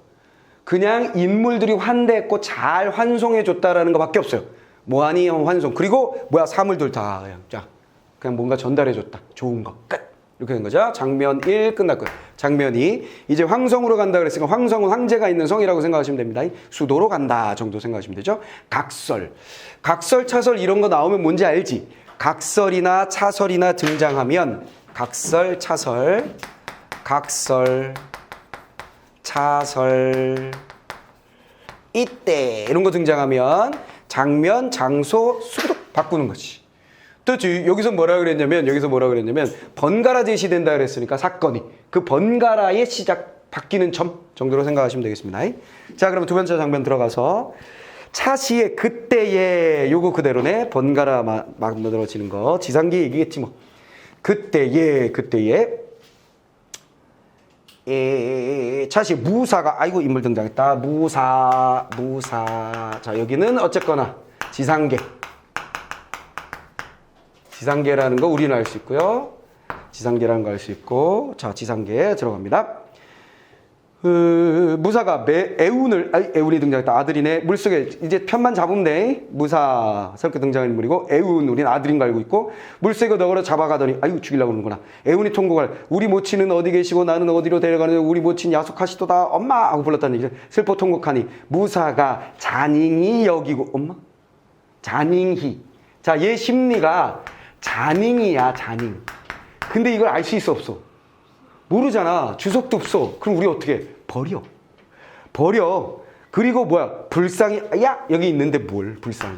그냥 인물들이 환대했고 잘 환송해줬다라는 것밖에 없어요. 뭐하니 환송. 그리고 뭐야 사물들 다 그냥 뭔가 전달해줬다. 좋은 거. 끝. 이렇게 된 거죠. 장면 1 끝났고요. 장면 2. 이제 황성으로 간다 그랬으니까 황성은 황제가 있는 성이라고 생각하시면 됩니다. 수도로 간다 정도 생각하시면 되죠. 각설. 각설, 차설 이런 거 나오면 뭔지 알지? 각설이나 차설이나 등장하면 각설, 차설, 각설, 차설 이때 이런 거 등장하면 장면, 장소, 수도 바꾸는 거지. 그렇지. 여기서 뭐라 그랬냐면 번갈아 제시된다 그랬으니까 사건이 그 번갈아의 시작 바뀌는 점 정도로 생각하시면 되겠습니다. 자, 그럼 두 번째 장면 들어가서 차시에 그때에 요거 그대로네. 번갈아 만들어지는 거. 지상계 얘기겠지 뭐. 그때에 차시 무사가 아이고 인물 등장했다. 무사. 자 여기는 어쨌거나 지상계라는 거 우리는 알 수 있고요. 지상계라는 거 알 수 있고. 자 지상계 들어갑니다. 무사가 애운이 등장했다. 아들이네. 물속에 이제 편만 잡으면 돼. 무사스럽게 등장한 인물이고 애운 우리는 아들인 거 알고 있고 물속에 너그러 잡아가더니 아이고 죽이려고 그러는구나. 애운이 통곡할 우리 모친은 어디 계시고 나는 어디로 데려가는데 우리 모친 야속하시도다 엄마 하고 불렀다는 얘기를 슬퍼 통곡하니 무사가 잔인히 여기고 엄마? 잔인히. 자, 얘 심리가 잔인이야 잔인. 근데 이걸 알 수 있어 없어? 모르잖아. 주석도 없어. 그럼 우리 어떻게 해? 버려. 그리고 뭐야? 불쌍히 야 여기 있는데 뭘 불쌍히.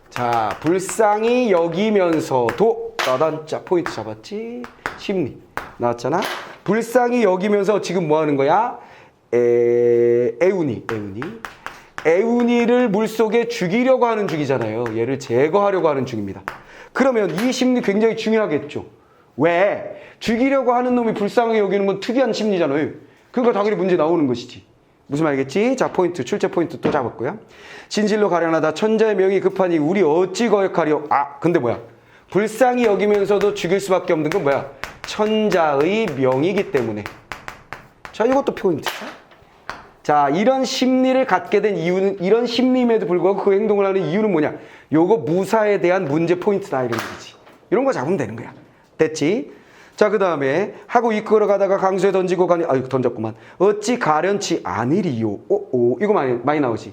자 불쌍히 여기면서도 따단짜 포인트 잡았지. 심리 나왔잖아. 불쌍히 여기면서 지금 뭐 하는 거야? 애운이를 물속에 죽이려고 하는 중이잖아요. 얘를 제거하려고 하는 중입니다. 그러면 이 심리 굉장히 중요하겠죠. 왜? 죽이려고 하는 놈이 불쌍히 여기는 건 특이한 심리잖아요. 그러니까 당연히 문제 나오는 것이지. 무슨 말이겠지? 자, 포인트, 출제 포인트 또 잡았고요. 진실로 가련하다. 천자의 명이 급하니 우리 어찌 거역하리요? 아, 근데 뭐야? 불쌍히 여기면서도 죽일 수밖에 없는 건 뭐야? 천자의 명이기 때문에. 자, 이것도 포인트죠. 자, 이런 심리를 갖게 된 이유는, 이런 심리임에도 불구하고 그 행동을 하는 이유는 뭐냐? 요거 무사에 대한 문제 포인트다. 이런 거지. 이런 거 잡으면 되는 거야. 됐지? 자, 그 다음에 하고 이끌어 가다가 강수에 던지고 가니 아유 던졌구만. 어찌 가련치 아니리요. 이거 많이 나오지.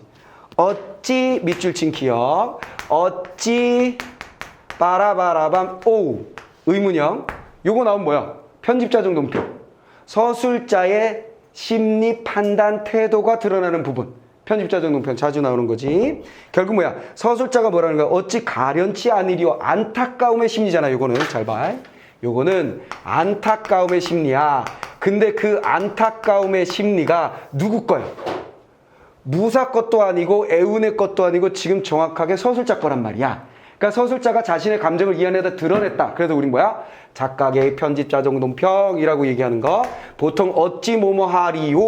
어찌 밑줄 친 기억. 어찌 빠라바라밤 오 의문형. 요거 나오면 뭐야? 편집자 정동표. 서술자의 심리 판단 태도가 드러나는 부분. 편집자 정동편 자주 나오는 거지. 결국 뭐야? 서술자가 뭐라는 거야? 어찌 가련치 아니리요. 안타까움의 심리잖아. 요거는 잘 봐. 요거는 안타까움의 심리야. 근데 그 안타까움의 심리가 누구 거야? 무사 것도 아니고 애운의 것도 아니고 지금 정확하게 서술자 거란 말이야. 그러니까 서술자가 자신의 감정을 이 안에다 드러냈다. 그래서 우린 뭐야? 작각의 편집자 정동평이라고 얘기하는 거. 보통 어찌 뭐뭐하리요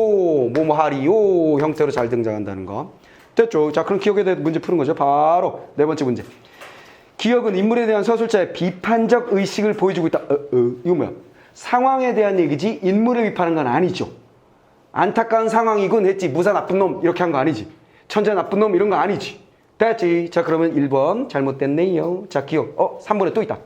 형태로 잘 등장한다는 거. 됐죠? 자, 그럼 기억에 대해 문제 푸는 거죠. 바로 네 번째 문제. 기억은 인물에 대한 서술자의 비판적 의식을 보여주고 있다. 이거 뭐야? 상황에 대한 얘기지 인물을 비판하는 건 아니죠. 안타까운 상황이군 했지. 무사 나쁜 놈 이렇게 한 거 아니지. 천재 나쁜 놈 이런 거 아니지. 됐지? 자, 그러면 1번 잘못됐네요. 자, 기억. 3번에 또 있다.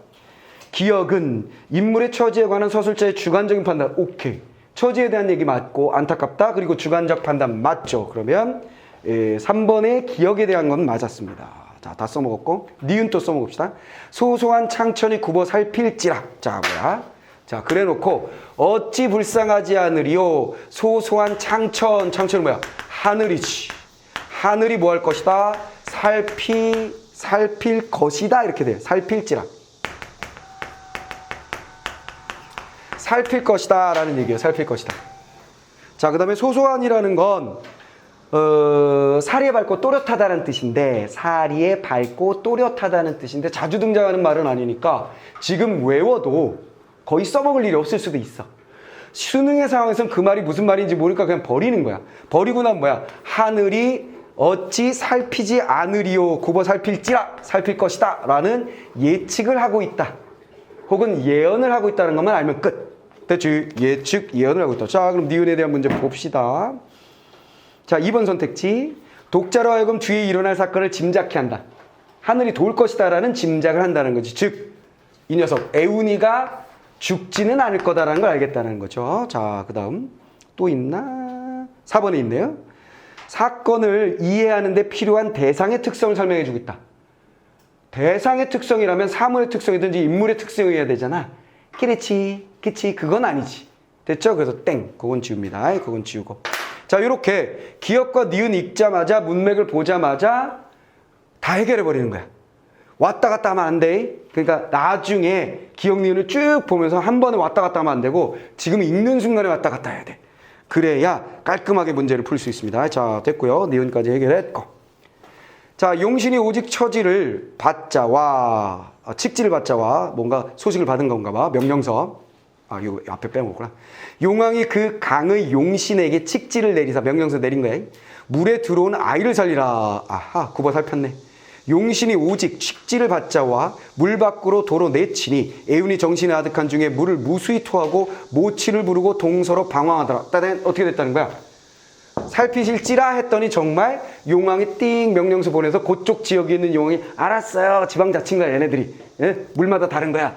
기억은 인물의 처지에 관한 서술자의 주관적인 판단. 오케이. 처지에 대한 얘기 맞고 안타깝다. 그리고 주관적 판단 맞죠. 그러면 3번의 기억에 대한 건 맞았습니다. 자, 다 써먹었고 니은 또 써먹읍시다. 소소한 창천이 굽어 살필지라. 자, 뭐야? 자, 그래놓고 어찌 불쌍하지 않으리요. 소소한 창천은 뭐야? 하늘이지. 하늘이 뭐 할 것이다? 살필 것이다. 이렇게 돼요. 살필지라. 살필 것이다 라는 얘기예요. 살필 것이다. 자, 그 다음에 소소한이라는 건 사리에 밝고 또렷하다는 뜻인데, 사리에 밝고 또렷하다는 뜻인데 자주 등장하는 말은 아니니까 지금 외워도 거의 써먹을 일이 없을 수도 있어. 수능의 상황에서는 그 말이 무슨 말인지 모르니까 그냥 버리는 거야. 버리고 나면 뭐야? 하늘이 어찌 살피지 않으리요. 굽어 살필지라. 살필 것이다 라는 예측을 하고 있다. 혹은 예언을 하고 있다는 것만 알면 끝. 됐지? 예측, 예언을 하고 있다. 자, 그럼 니은에 대한 문제 봅시다. 자, 2번 선택지. 독자로 하여금 뒤에 일어날 사건을 짐작케 한다. 하늘이 도울 것이다 라는 짐작을 한다는 거지. 즉, 이 녀석 애운이가 죽지는 않을 거다라는 걸 알겠다는 거죠. 자, 그 다음 또 있나? 4번에 있네요. 사건을 이해하는 데 필요한 대상의 특성을 설명해 주고 있다. 대상의 특성이라면 사물의 특성이든지 인물의 특성이어야 되잖아. 그렇지, 그치, 그건 아니지. 됐죠? 그래서 땡, 그건 지웁니다. 그건 지우고. 자, 이렇게 기억과 니은 읽자마자 문맥을 보자마자 다 해결해 버리는 거야. 왔다 갔다 하면 안 돼. 그러니까 나중에 기억 니은을 쭉 보면서 한 번에 왔다 갔다 하면 안 되고 지금 읽는 순간에 왔다 갔다 해야 돼. 그래야 깔끔하게 문제를 풀 수 있습니다. 자, 됐고요. 니은까지 해결했고. 자, 용신이 오직 처지를 받자와 칙지를 받자와 뭔가 소식을 받은 건가 봐. 명령서. 아, 이거 앞에 빼먹었구나. 용왕이 그 강의 용신에게 칙지를 내리사 명령서 내린 거야. 물에 들어온 아이를 살리라. 아하, 굽어 살폈네. 용신이 오직 칙지를 받자와 물 밖으로 도로 내치니 애운이 정신에 아득한 중에 물을 무수히 토하고 모치를 부르고 동서로 방황하더라. 따단 어떻게 됐다는 거야? 살피실지라 했더니 정말 용왕이 띵 명령서 보내서 그쪽 지역에 있는 용왕이 알았어요. 지방자치인가 얘네들이. 예? 물마다 다른 거야.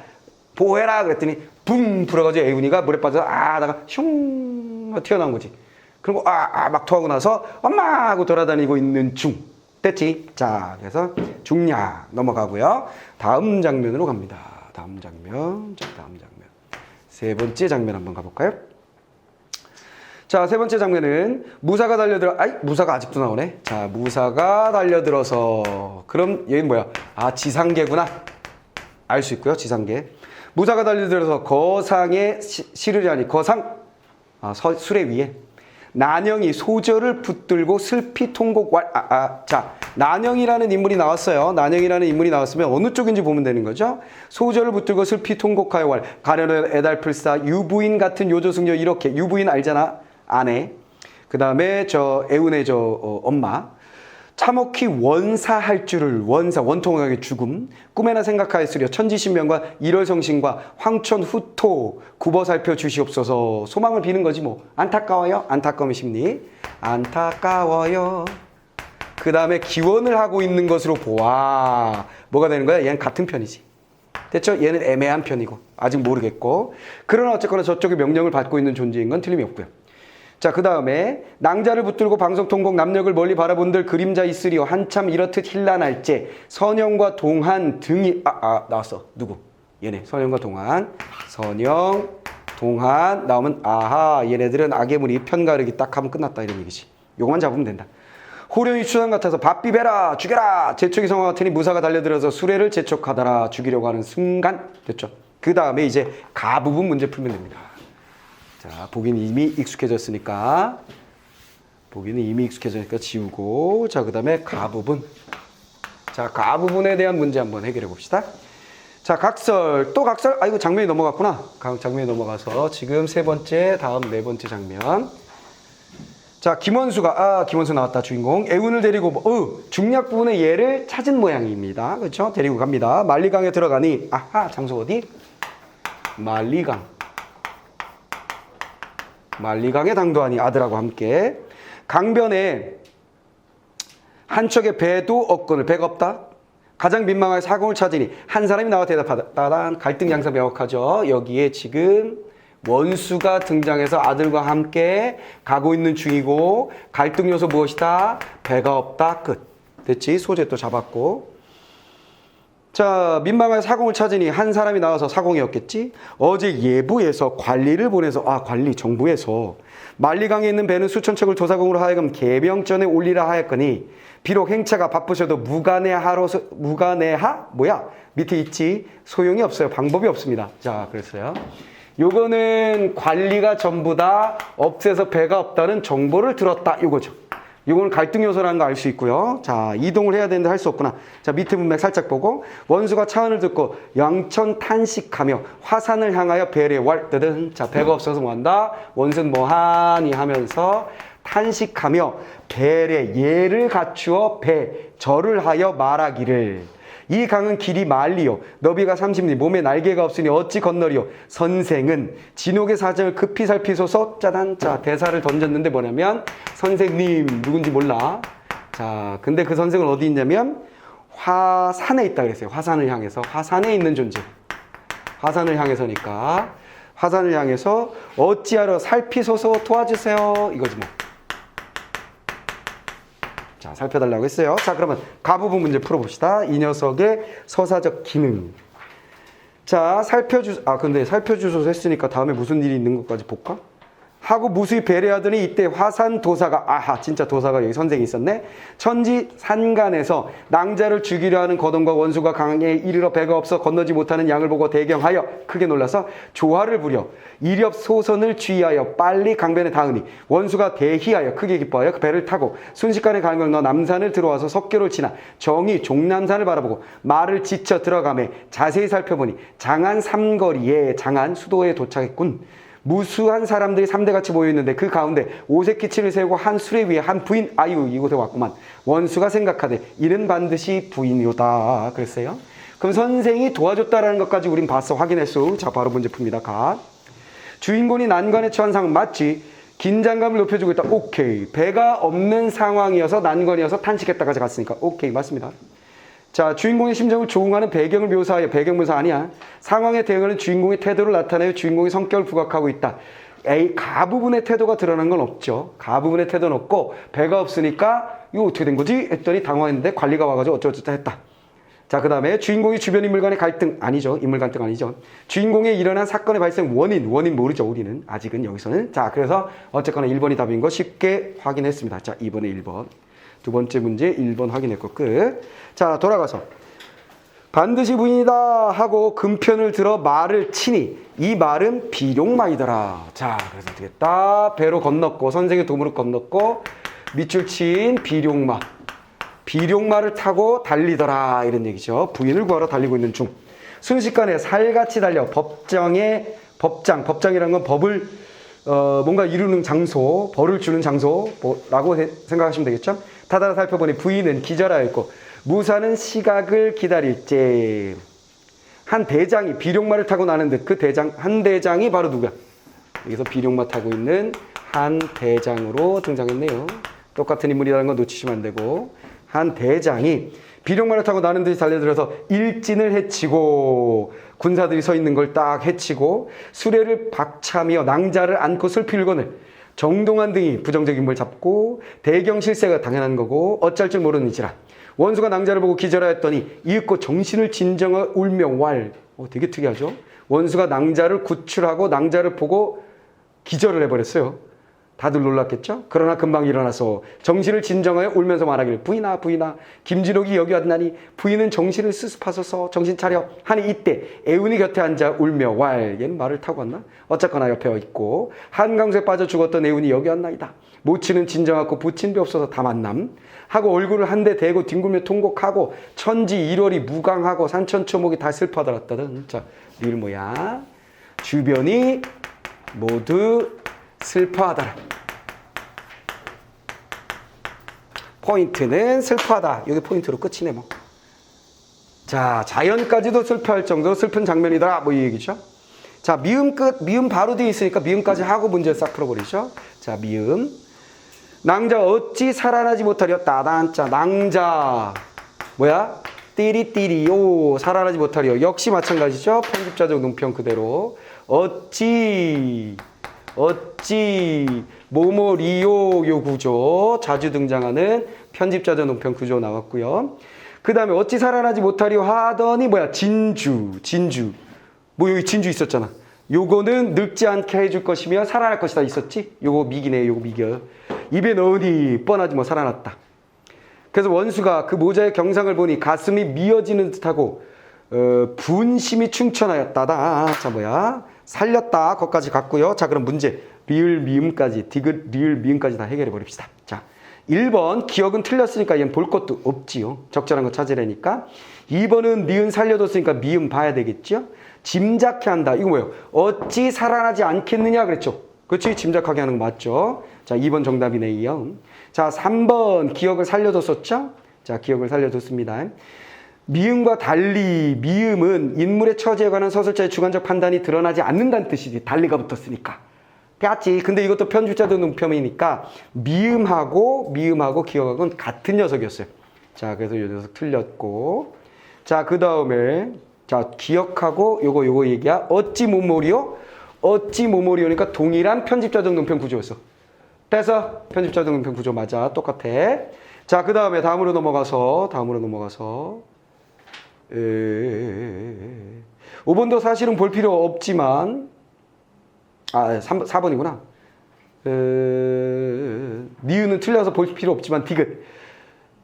보호해라 그랬더니 붕 불어가지고 애운이가 물에 빠져서 나가 슝 튀어나온 거지. 그리고 막 토하고 나서 엄마 하고 돌아다니고 있는 중. 됐지? 자, 그래서 중략 넘어가고요. 다음 장면으로 갑니다. 다음 장면. 자, 다음 장면. 세 번째 장면 한번 가볼까요? 자, 세 번째 장면은 무사가 달려들어. 무사가 아직도 나오네. 자, 무사가 달려들어서. 그럼 얘는 뭐야? 아, 지상계구나. 알 수 있고요. 지상계. 무사가 달려들어서 거상에 시르려니 거상 수레 위에 난영이 소절을 붙들고 슬피 통곡 자, 난영이라는 인물이 나왔어요. 난영이라는 인물이 나왔으면 어느 쪽인지 보면 되는 거죠. 소절을 붙들고 슬피 통곡하여 왈 가련한 애달플사 유부인 같은 요조승려 이렇게 유부인 알잖아. 아내. 그 다음에 저 애운의 엄마. 참혹히 원사할 줄을 원통하게 죽음 꿈에나 생각하였으려 천지신명과 일월성신과 황천후토 굽어 살펴 주시옵소서. 소망을 비는 거지 뭐. 안타까워요. 안타까움의 심리. 안타까워요. 그 다음에 기원을 하고 있는 것으로 보아. 뭐가 되는 거야? 얘는 같은 편이지. 됐죠? 얘는 애매한 편이고 아직 모르겠고. 그러나 어쨌거나 저쪽에 명령을 받고 있는 존재인 건 틀림이 없고요. 자, 그 다음에 낭자를 붙들고 방석통곡 남녘을 멀리 바라본들 그림자 있으리요 한참 이렇듯 힐난할제 선영과 동한 등이 나왔어. 누구? 얘네. 선영과 동한. 선영, 동한 나오면 아하 얘네들은 악의 무리 편가르기 딱 하면 끝났다 이런 얘기지. 요거만 잡으면 된다. 호련이 추상 같아서 밥비벼라 죽여라 재촉이 성화 같으니 무사가 달려들어서 수레를 재촉하더라 죽이려고 하는 순간. 됐죠? 그 다음에 이제 가 부분 문제 풀면 됩니다. 자, 보기는 이미 익숙해졌으니까 지우고. 자, 그 다음에 가 부분. 자, 가 부분에 대한 문제 한번 해결해 봅시다. 자, 각설. 또 각설? 이거 장면이 넘어갔구나. 장면이 넘어가서 지금 세 번째, 다음 네 번째 장면. 자, 김원수가, 김원수 나왔다, 주인공. 애운을 데리고, 중략 부분의 얘를 찾은 모양입니다. 그렇죠? 데리고 갑니다. 만리강에 들어가니, 장소 어디? 만리강에 당도하니 아들하고 함께 강변에 한 척의 배도 없거늘 배가 없다. 가장 민망하게 사공을 찾으니 한 사람이 나와 대답하다. 따단 갈등 양사 명확하죠. 여기에 지금 원수가 등장해서 아들과 함께 가고 있는 중이고 갈등 요소 무엇이다? 배가 없다. 끝. 됐지? 소재 또 잡았고. 자, 민망하게 사공을 찾으니 한 사람이 나와서 사공이었겠지. 어제 예부에서 관리를 보내서 관리 정부에서 만리강에 있는 배는 수천 척을 도사공으로 하여금 개병전에 올리라 하였거니 비록 행차가 바쁘셔도 무관해하 뭐야 밑에 있지. 소용이 없어요. 방법이 없습니다. 자, 그랬어요. 요거는 관리가 전부 다 없애서 배가 없다는 정보를 들었다 요거죠. 이거는 갈등 요소라는 거 알 수 있고요. 자, 이동을 해야 되는데 할 수 없구나. 자, 밑에 문맥 살짝 보고 원수가 차원을 듣고 양천 탄식하며 화산을 향하여 배를 왈뜨든. 자, 배가 없어서 뭐한다? 원수는 뭐하니 하면서 탄식하며 배에 예를 갖추어 절을 하여 말하기를 이 강은 길이 만리요 너비가 30리 몸에 날개가 없으니 어찌 건너리요. 선생은 진옥의 사정을 급히 살피소서. 짜단. 자, 대사를 던졌는데 뭐냐면 선생님 누군지 몰라. 자, 근데 그 선생은 어디 있냐면 화산에 있다 그랬어요. 화산을 향해서. 화산에 있는 존재. 화산을 향해서니까 화산을 향해서 어찌하러 살피소서 도와주세요 이거지 뭐. 자, 살펴달라고 했어요. 자, 그러면 가 부분 문제 풀어봅시다. 이 녀석의 서사적 기능. 자, 근데 살펴주소서 했으니까 다음에 무슨 일이 있는 것까지 볼까? 하고 무수히 배려하더니 이때 화산 도사가 아하 진짜 도사가 여기 선생이 있었네. 천지 산간에서 낭자를 죽이려 하는 거동과 원수가 강에 이르러 배가 없어 건너지 못하는 양을 보고 대경하여 크게 놀라서 조화를 부려 이렵 소선을 주의하여 빨리 강변에 닿으니 원수가 대희하여 크게 기뻐하여 그 배를 타고 순식간에 강을 건너 남산을 들어와서 석교를 지나 정이 종남산을 바라보고 말을 지쳐 들어가매 자세히 살펴보니 장안 삼거리에 장안 수도에 도착했군. 무수한 사람들이 3대같이 모여있는데 그 가운데 오색기치를 세우고 한 수레 위에 한 부인 아유 이곳에 왔구만. 원수가 생각하되 이는 반드시 부인이로다 그랬어요. 그럼 선생이 도와줬다라는 것까지 우린 봤어. 확인했어. 자 바로 문제 풉니다. 가. 주인공이 난관에 처한 상황 맞지? 긴장감을 높여주고 있다. 오케이. 배가 없는 상황이어서 난관이어서 탄식했다까지 갔으니까 오케이 맞습니다. 자, 주인공의 심정을 조응하는 배경을 묘사하여 배경 묘사 아니야. 상황에 대응하는 주인공의 태도를 나타내어 주인공의 성격을 부각하고 있다. 가 부분의 태도가 드러난 건 없죠. 가 부분의 태도는 없고 배가 없으니까 이거 어떻게 된 거지? 했더니 당황했는데 관리가 와가지고 어쩌고저쩌고 했다. 자, 그 다음에 주인공이 주변 인물 간의 갈등 아니죠. 인물 갈등 아니죠. 주인공에 일어난 사건의 발생 원인 모르죠. 우리는 아직은 여기서는. 자, 그래서 어쨌거나 1번이 답인 거 쉽게 확인했습니다. 자, 2번에 1번. 두 번째 문제 1번 확인했고 끝. 자 돌아가서 반드시 부인이다 하고 금편을 들어 말을 치니 이 말은 비룡마이더라. 자 그래서 어떻게 했다. 배로 건넜고 선생의 도움으로 건넜고 밑줄 친 비룡마를 타고 달리더라 이런 얘기죠. 부인을 구하러 달리고 있는 중 순식간에 살같이 달려 법장이라는 건 법을 뭔가 이루는 장소, 벌을 주는 장소라고 생각하시면 되겠죠. 타다라 살펴보니 부인은 기절하여 있고 무사는 시각을 기다릴지. 한 대장이 비룡마를 타고 나는 듯 그 한 대장이 바로 누구야? 여기서 비룡마 타고 있는 한 대장으로 등장했네요. 똑같은 인물이라는 건 놓치시면 안 되고 한 대장이 비룡마를 타고 나는 듯이 달려들어서 일진을 해치고 군사들이 서 있는 걸 딱 해치고 수레를 박차며 낭자를 안고 슬필건을 정동환 등이 부정적 인물 잡고 대경실세가 당연한 거고 어쩔 줄 모르는지라 원수가 낭자를 보고 기절하였더니 이윽고 정신을 진정하 울며 되게 특이하죠. 원수가 낭자를 구출하고 낭자를 보고 기절을 해버렸어요. 다들 놀랐겠죠? 그러나 금방 일어나서 정신을 진정하여 울면서 말하기를 부인아 김진옥이 여기 왔나니 부인은 정신을 스스파소서 정신 차려 하니 이때 애운이 곁에 앉아 울며 얘는 말을 타고 왔나? 어쨌거나 옆에 있고 한강수에 빠져 죽었던 애운이 여기 왔나이다. 모치는 진정하고 부친 비 없어서 다 만남 하고 얼굴을 한 대 대고 뒹굴며 통곡하고 천지 일월이 무강하고 산천초목이 다 슬퍼하더랐다든. 자, 일 뭐야? 주변이 모두 슬퍼하더라. 포인트는 슬퍼하다. 여기 포인트로 끝이네 뭐. 자, 자연까지도 슬퍼할 정도로 슬픈 장면이더라. 뭐 이 얘기죠. 자, 미음 끝, 미음 바로 뒤에 있으니까 미음까지 하고 문제를 싹 풀어버리죠. 자, 미음. 낭자 어찌 살아나지 못하려 따단자 낭자 뭐야? 띠리띠리요 살아나지 못하려 역시 마찬가지죠. 편집자적 논평 그대로 어찌 모모리요 요 구조 자주 등장하는 편집자적 논평 구조 나왔고요. 그 다음에 어찌 살아나지 못하려 하더니 뭐야? 진주 뭐 여기 진주 있었잖아. 요거는 늙지 않게 해줄 것이며 살아날 것이다 있었지? 요거 미기네. 요거 미겨. 입에 넣으니 뻔하지 뭐 살아났다. 그래서 원수가 그 모자의 경상을 보니 가슴이 미어지는 듯하고 분심이 충천하였다다. 자 뭐야? 살렸다. 거기까지 갔고요. 자 그럼 문제. 리을 미음까지 디귿 리을 미음까지 다 해결해 버립시다. 자 1번 기억은 틀렸으니까 얘는 볼 것도 없지요. 적절한 거 찾으라니까. 2번은 니은 살려뒀으니까 미음 봐야 되겠죠. 짐작해 한다. 이거 뭐예요? 어찌 살아나지 않겠느냐 그랬죠. 그렇지? 짐작하게 하는 거 맞죠? 자 2번 정답이네요. 자 3번 기억을 살려뒀었죠? 자 기억을 살려뒀습니다. 미음과 달리 미음은 인물의 처지에 관한 서술자의 주관적 판단이 드러나지 않는다는 뜻이지. 달리가 붙었으니까. 맞지? 근데 이것도 편집자도 논평이니까 미음하고 기억하고는 같은 녀석이었어요. 자 그래서 이 녀석 틀렸고 자 그 다음에 자 기억하고 요거 얘기야. 어찌 모모리오니까 동일한 편집자적 논평 구조였어. 그래서 편집자적 논평 구조 맞아. 똑같아. 자 그 다음에 다음으로 넘어가서 5번도 사실은 볼 필요 없지만 4번이구나. 니은은 틀려서 볼 필요 없지만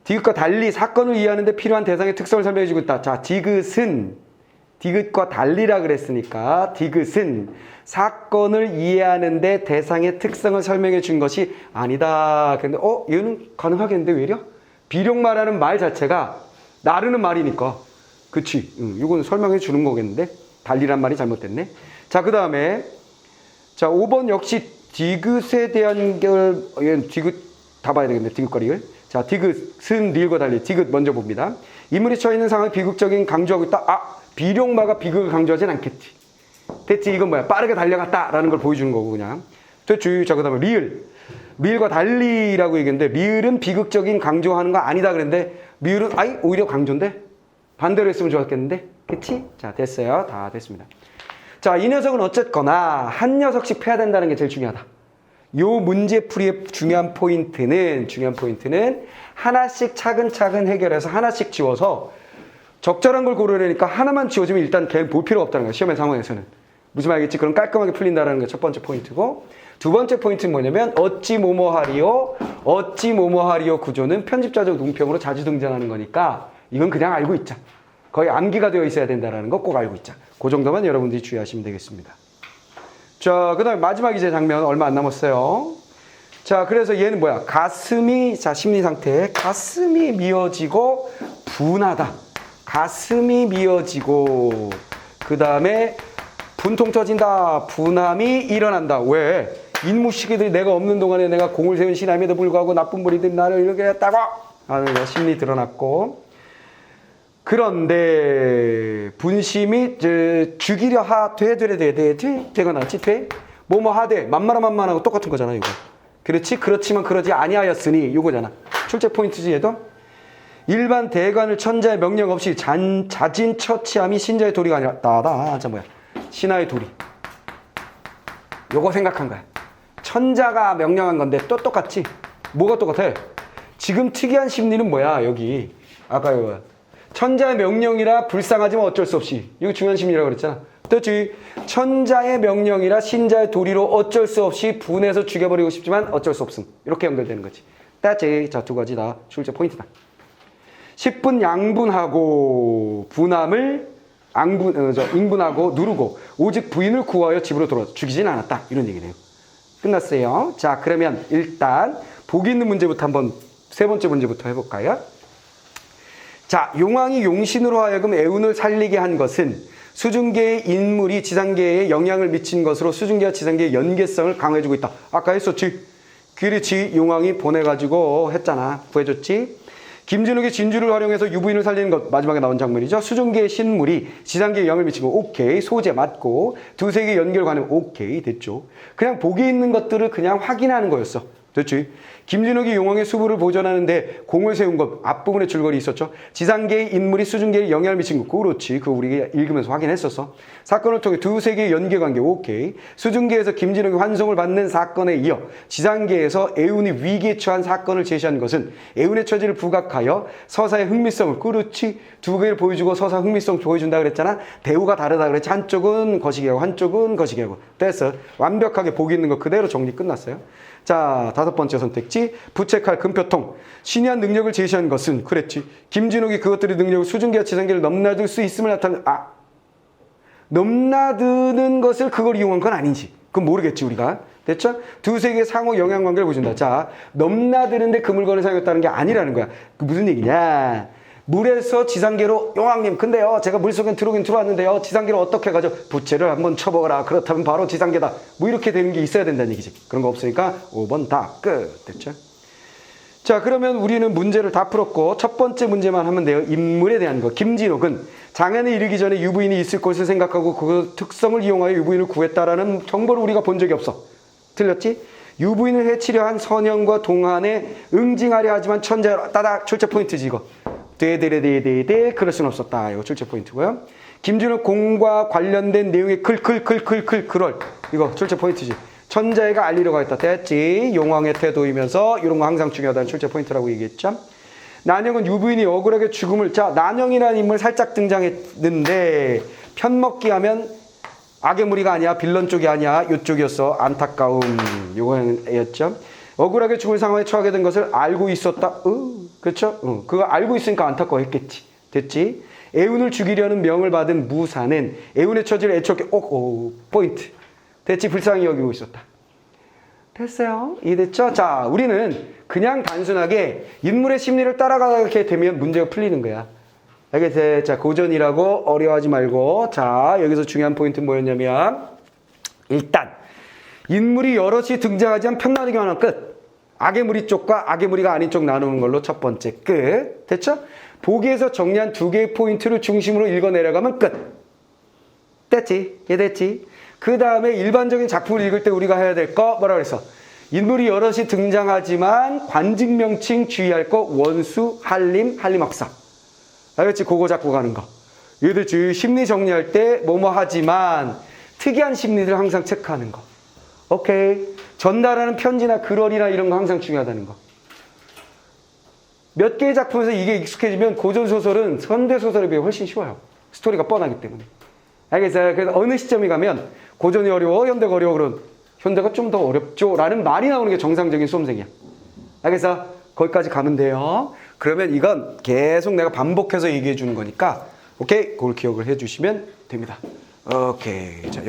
디귿과 달리 사건을 이해하는데 필요한 대상의 특성을 설명해주고 있다. 자, 디귿과 달리라 그랬으니까 디귿은 사건을 이해하는데 대상의 특성을 설명해 준 것이 아니다. 근데 얘는 가능하겠는데 왜려? 비룡 말하는 말 자체가 나르는 말이니까. 그치? 이건 설명해 주는 거겠는데 달리란 말이 잘못됐네. 자, 그 다음에 자 5번 역시 디귿에 대한 디귿 다 봐야 되겠네. 디귿거리를. 자, 디귿은 리을과 달리 디귿 먼저 봅니다. 인물이 처해 있는 상황을 비극적인 강조하고 있다. 비룡마가 비극을 강조하진 않겠지. 됐지? 이건 뭐야? 빠르게 달려갔다라는 걸 보여주는 거고 그냥. 됐지? 자, 그 다음에 리을과 달리라고 얘기했는데 리을은 비극적인 강조하는 거 아니다 그랬는데 리을은 오히려 강조인데? 반대로 했으면 좋았겠는데? 그치? 자, 됐어요. 다 됐습니다. 자, 이 녀석은 어쨌거나 한 녀석씩 패야 된다는 게 제일 중요하다. 요 문제풀이의 중요한 포인트는 하나씩 차근차근 해결해서 하나씩 지워서 적절한 걸 고르려니까 하나만 지워주면 일단 걔는 볼 필요가 없다는 거야. 시험의 상황에서는. 무슨 말이겠지? 그럼 깔끔하게 풀린다는 게 첫 번째 포인트고 두 번째 포인트는 뭐냐면 어찌 뭐뭐하리오 구조는 편집자적 논평으로 자주 등장하는 거니까 이건 그냥 알고 있자. 거의 암기가 되어 있어야 된다는 거 꼭 알고 있자. 그 정도만 여러분들이 주의하시면 되겠습니다. 자, 그 다음에 마지막 이제 장면 얼마 안 남았어요. 자, 그래서 얘는 뭐야? 자, 심리 상태. 가슴이 미어지고 분하다. 가슴이 미어지고 그 다음에 분통 터진다. 분함이 일어난다. 왜? 인무시기들이 내가 없는 동안에 내가 공을 세운 신함에도 불구하고 나쁜 무리들이 나를 이렇게 했다고 하는 거 심리 드러났고 그런데 분심이 죽이려 되가 나왔지? 뭐뭐 하되 만만하고 똑같은 거잖아 이거. 그렇지? 그렇지만 그러지 아니하였으니 이거잖아. 출제 포인트지 얘도. 일반 대관을 천자의 명령 없이 자진 처치함이 신자의 도리가 아니라 자 뭐야? 신하의 도리. 요거 생각한 거야. 천자가 명령한 건데 또 똑같지? 뭐가 똑같아? 지금 특이한 심리는 뭐야 여기. 아까 이거 천자의 명령이라 불쌍하지만 어쩔 수 없이. 이거 중요한 심리라고 그랬잖아. 그렇지? 천자의 명령이라 신자의 도리로 어쩔 수 없이 분해서 죽여버리고 싶지만 어쩔 수 없음. 이렇게 연결되는 거지. 따지. 자, 두 가지 다 출제 포인트다. 10분 양분하고 분함을 ing분하고 누르고 오직 부인을 구하여 집으로 돌아 죽이진 않았다. 이런 얘기네요. 끝났어요. 자, 그러면 일단 보기 있는 문제부터 한번 세 번째 문제부터 해볼까요? 자, 용왕이 용신으로 하여금 애운을 살리게 한 것은 수중계의 인물이 지상계에 영향을 미친 것으로 수중계와 지상계의 연계성을 강화해주고 있다. 아까 했었지? 그렇지. 용왕이 보내가지고 했잖아. 구해줬지? 김진욱이 진주를 활용해서 유부인을 살리는 것 마지막에 나온 장면이죠. 수중계의 신물이 지상계에 영향을 미친 거 오케이. 소재 맞고 두 세계 연결 관행 오케이. 됐죠. 그냥 보기 있는 것들을 그냥 확인하는 거였어. 됐지? 김진욱이 용왕의 수부를 보존하는데 공을 세운 것 앞부분에 줄거리 있었죠. 지상계의 인물이 수중계에 영향을 미친 것 그렇지. 그거 우리가 읽으면서 확인했었어. 사건을 통해 두 세계의 연계관계 오케이. 수중계에서 김진욱이 환송을 받는 사건에 이어 지상계에서 애운이 위기에 처한 사건을 제시한 것은 애운의 처지를 부각하여 서사의 흥미성을 그렇지. 두 개를 보여주고 서사 흥미성 보여준다 그랬잖아. 대우가 다르다 그랬지. 한쪽은 거시기하고 한쪽은 거시기하고. 됐어. 완벽하게 보기 있는 거 그대로 정리 끝났어요. 자, 다섯 번째 선택지. 부채칼 금표통. 신이한 능력을 제시한 것은 그랬지. 김진욱이 그것들의 능력을 수중계와 지상계를 넘나들 수 있음을 나타내는 넘나드는 것을 그걸 이용한 건 아니지. 그건 모르겠지 우리가. 됐죠? 두 세계의 상호 영향관계를 보여준다. 자, 넘나드는데 그 물건을 사용했다는 게 아니라는 거야. 그 무슨 얘기냐. 물에서 지상계로 용왕님 근데요 제가 물속에 들어오긴 들어왔는데요 지상계로 어떻게 가죠? 부채를 한번 쳐먹어라. 그렇다면 바로 지상계다. 뭐 이렇게 되는 게 있어야 된다는 얘기지. 그런 거 없으니까 5번 다 끝. 됐죠? 자, 그러면 우리는 문제를 다 풀었고 첫 번째 문제만 하면 돼요. 인물에 대한 거. 김진욱은 장안에 이르기 전에 유부인이 있을 것을 생각하고 그 특성을 이용하여 유부인을 구했다라는 정보를 우리가 본 적이 없어. 틀렸지? 유부인을 해치려 한 선영과 동안에 응징하려 하지만 천재라. 따닥 출제 포인트지 이거. 데데데데데 그럴 수는 없었다. 이거 출제 포인트고요. 김진욱 공과 관련된 내용의 그럴 이거 출제 포인트지. 천자애가 알리려고 했다. 됐지. 용왕의 태도이면서 이런 거 항상 중요하다는 출제 포인트라고 얘기했죠. 난영은 유부인이 억울하게 죽음을 자 난영이라는 인물 살짝 등장했는데 편먹기 하면 악의 무리가 아니야. 빌런 쪽이 아니야. 이쪽이었어. 안타까움. 요거였죠. 억울하게 죽을 상황에 처하게 된 것을 알고 있었다. 그렇죠? 그거 알고 있으니까 안타까워했겠지. 됐지? 애운을 죽이려는 명을 받은 무사는 애운의 처지를 애초에 포인트. 됐지? 불쌍히 여기고 있었다. 됐어요? 이해됐죠? 자, 우리는 그냥 단순하게 인물의 심리를 따라가게 되면 문제가 풀리는 거야. 알겠어요? 자, 고전이라고 어려워하지 말고. 자, 여기서 중요한 포인트는 뭐였냐면, 일단, 인물이 여럿이 등장하지 않으면 평나누기만 하면 끝. 악의 무리 쪽과 악의 무리가 아닌 쪽 나누는 걸로 첫 번째 끝. 됐죠? 보기에서 정리한 두 개의 포인트를 중심으로 읽어 내려가면 끝. 됐지? 이해됐지? 그 다음에 일반적인 작품을 읽을 때 우리가 해야 될 거 뭐라 그랬어? 인물이 여럿이 등장하지만 관직 명칭 주의할 거 원수, 한림, 한림학사. 알겠지? 그거 잡고 가는 거. 얘들 심리 정리할 때 뭐뭐 하지만 특이한 심리들을 항상 체크하는 거. 오케이. 전달하는 편지나 글얼이나 이런 거 항상 중요하다는 거. 몇 개의 작품에서 이게 익숙해지면 고전소설은 현대소설에 비해 훨씬 쉬워요. 스토리가 뻔하기 때문에. 알겠어요? 그래서 어느 시점에 가면 고전이 어려워, 현대가 어려워, 그럼 현대가 좀 더 어렵죠? 라는 말이 나오는 게 정상적인 수험생이야. 알겠어? 거기까지 가면 돼요. 그러면 이건 계속 내가 반복해서 얘기해 주는 거니까, 오케이? 그걸 기억을 해 주시면 됩니다. 오케이. 자,